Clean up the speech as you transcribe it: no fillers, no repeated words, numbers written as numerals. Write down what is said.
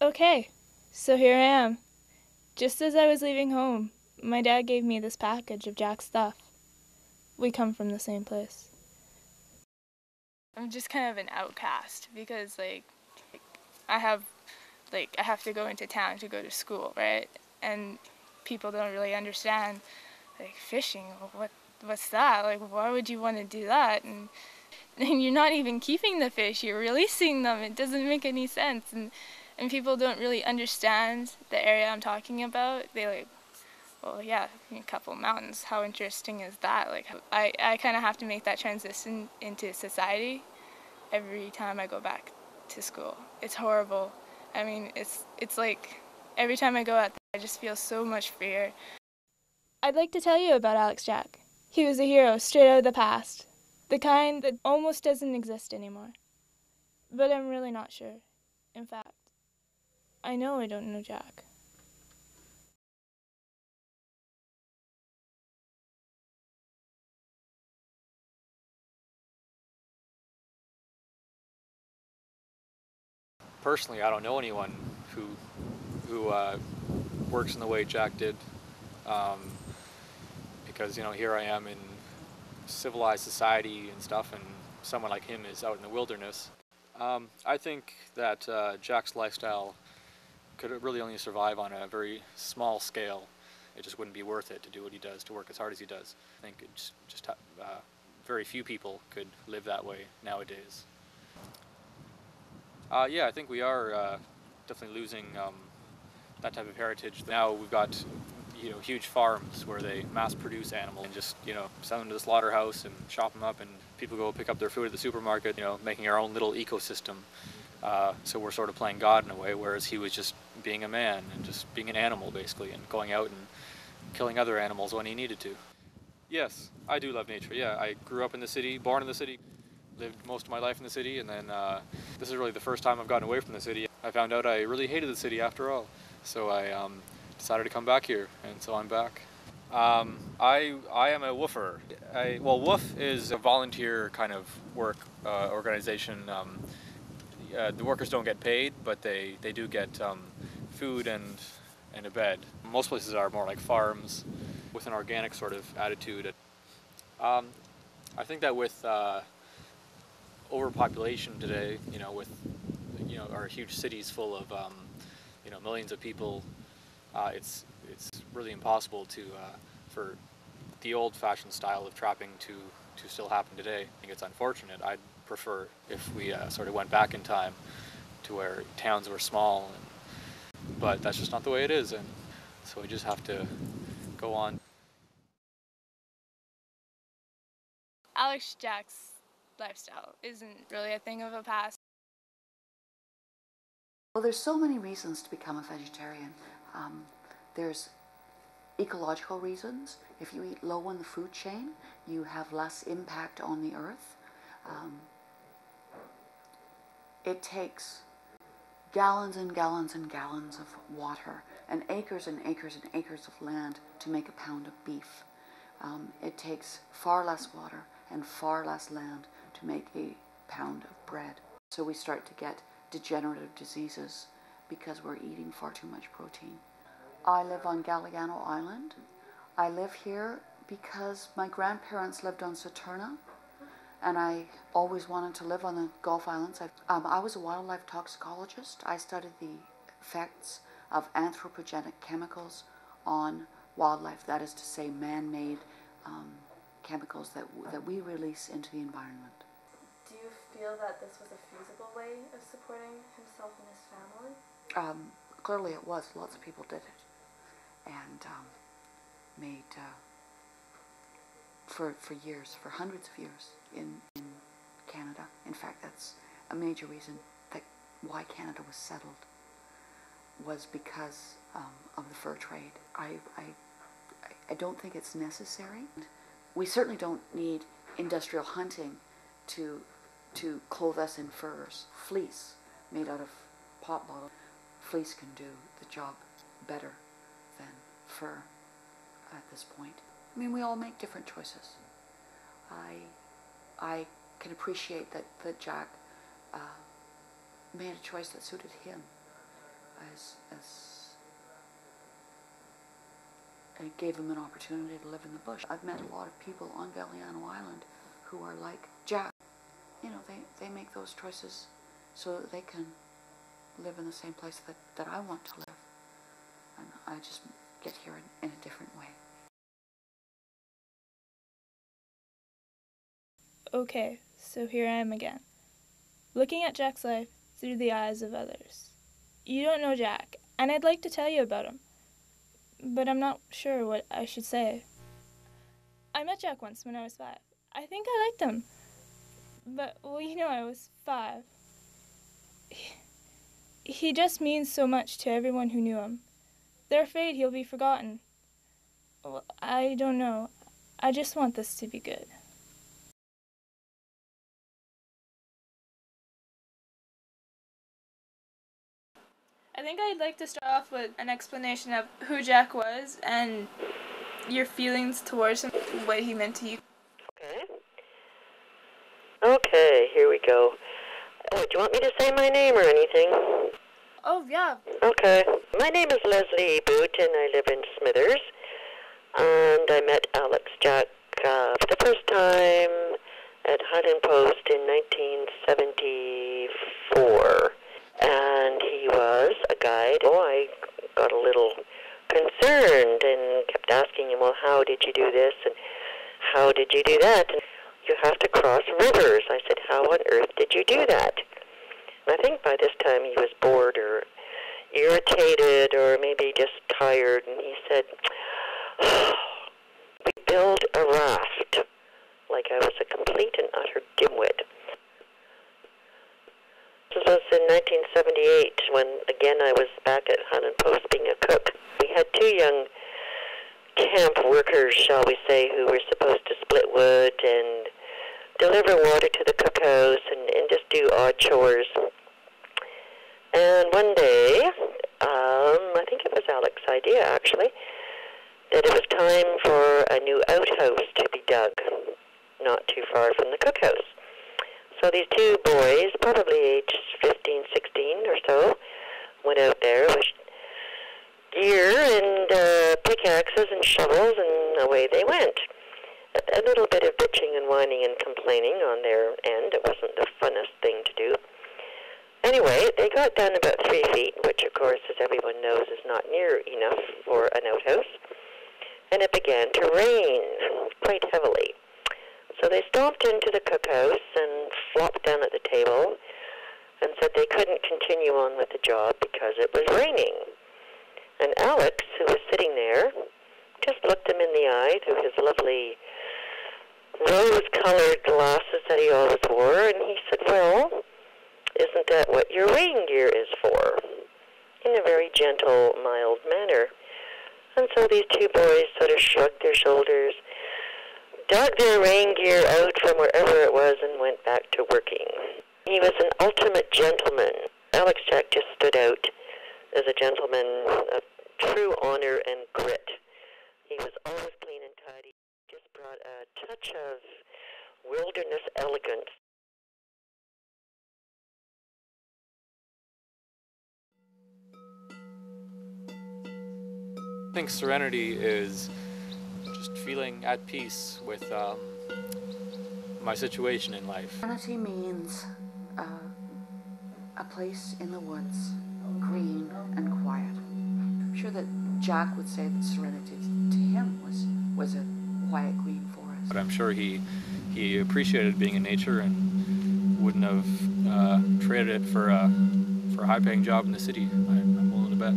Okay, so here I am. Just as I was leaving home, my dad gave me this package of Jack's stuff. We come from the same place. I'm just kind of an outcast because, I have, I have to go into town to go to school, right? And people don't really understand, fishing. What's that? Why would you want to do that? And you're not even keeping the fish, you're releasing them. It doesn't make any sense. And people don't really understand the area I'm talking about. They well, yeah, a couple mountains. How interesting is that? I kind of have to make that transition into society every time I go back to school. It's horrible. I mean, it's like every time I go out there, I just feel so much fear. I'd like to tell you about Alex Jack. He was a hero straight out of the past, the kind that almost doesn't exist anymore. But I'm really not sure. In fact, I know I don't know Jack. Personally, I don't know anyone who works in the way Jack did, um, because here I am in civilized society and stuff, and someone like him is out in the wilderness. I think that Jack's lifestyle could really only survive on a very small scale. It just wouldn't be worth it to do what he does, to work as hard as he does. I think it's just very few people could live that way nowadays. Yeah, I think we are definitely losing that type of heritage. Now we've got huge farms where they mass produce animals and just send them to the slaughterhouse and chop them up, and people go pick up their food at the supermarket. Making our own little ecosystem. So we're sort of playing God in a way, whereas he was just being a man and just being an animal basically, and going out and killing other animals when he needed to. Yes, I do love nature. Yeah, I grew up in the city, born in the city, lived most of my life in the city, and then this is really the first time I've gotten away from the city. I found out I really hated the city after all, so I decided to come back here, and so I'm back. I am a woofer. Well, woof is a volunteer kind of work organization. The workers don't get paid, but they do get food and a bed. Most places are more like farms with an organic sort of attitude. Um, I think that with overpopulation today, with our huge cities full of millions of people, it's really impossible to for the old-fashioned style of trapping to still happen today. I think it's unfortunate. I'd prefer if we sort of went back in time to where towns were small, but that's just not the way it is, and so we just have to go on. Alex Jack's lifestyle isn't really a thing of the past. Well, there's so many reasons to become a vegetarian. There's ecological reasons. If you eat low on the food chain, you have less impact on the earth. It takes gallons and gallons and gallons of water and acres and acres and acres of land to make a pound of beef. It takes far less water and far less land to make a pound of bread. So we start to get degenerative diseases because we're eating far too much protein. I live on Galliano Island. I live here because my grandparents lived on Saturna, and I always wanted to live on the Gulf Islands. I was a wildlife toxicologist. I studied the effects of anthropogenic chemicals on wildlife, that is to say man-made chemicals that we release into the environment. Do you feel that this was a feasible way of supporting himself and his family? Clearly it was. Lots of people did it, and made for years, for hundreds of years in Canada. In fact, that's a major reason that why Canada was settled, was because of the fur trade. I don't think it's necessary. We certainly don't need industrial hunting to clothe us in furs. Fleece made out of pop bottles. Fleece can do the job better than fur at this point. I mean, we all make different choices. I can appreciate that Jack made a choice that suited him. it gave him an opportunity to live in the bush. I've met a lot of people on Galliano Island who are like Jack. You know, they make those choices so that they can live in the same place that I want to live. And I just get here in a different way. Okay, so here I am again, looking at Jack's life through the eyes of others. You don't know Jack, and I'd like to tell you about him, but I'm not sure what I should say. I met Jack once when I was 5. I think I liked him, but, well, you know, I was 5. He just means so much to everyone who knew him. They're afraid he'll be forgotten. Well, I don't know. I just want this to be good. I think I'd like to start off with an explanation of who Jack was and your feelings towards him, what he meant to you. Okay, here we go. Oh, do you want me to say my name or anything? Oh, yeah. Okay. My name is Leslie Boot, and I live in Smithers. And I met Alex Jack for the first time at Highland Post in 1974. And he was a guide. Oh, I got a little concerned and kept asking him, well, how did you do this? And how did you do that? And you have to cross rivers. I said, how on earth did you do that? And I think by this time he was bored or irritated or maybe just tired. And he said, oh, we built a raft, like I was a complete and utter dimwit. This was in 1978 when, again, I was back at Highland Post being a cook. We had 2 young camp workers, shall we say, who were supposed to split wood and deliver water to the cookhouse and just do odd chores. And one day, I think it was Alex's idea, actually, that it was time for a new outhouse to be dug, not too far from the cookhouse. So these 2 boys, probably aged 15, 16 or so, went out there with gear and pickaxes and shovels, and away they went. A little bit of bitching and whining and complaining on their end. It wasn't the funnest thing to do. Anyway, they got down about 3 feet, which, of course, as everyone knows, is not near enough for an outhouse. And it began to rain quite heavily. So they stomped into the cookhouse and flopped down at the table and said they couldn't continue on with the job because it was raining. And Alex, who was sitting there, just looked him in the eye through his lovely rose-colored glasses that he always wore, and he said, well, isn't that what your rain gear is for? In a very gentle, mild manner. And so these 2 boys sort of shrugged their shoulders, dug their rain gear out from wherever it was, and went back to working. He was an ultimate gentleman. Alex Jack just stood out as a gentleman of true honor and grit. He was always clean and tidy. Just brought a touch of wilderness elegance. I think serenity is just feeling at peace with my situation in life. Serenity means a place in the woods, green and quiet. I'm sure that Jack would say that serenity to him was a quiet green forest. But I'm sure he appreciated being in nature and wouldn't have traded it for a high-paying job in the city. I'm willing to bet.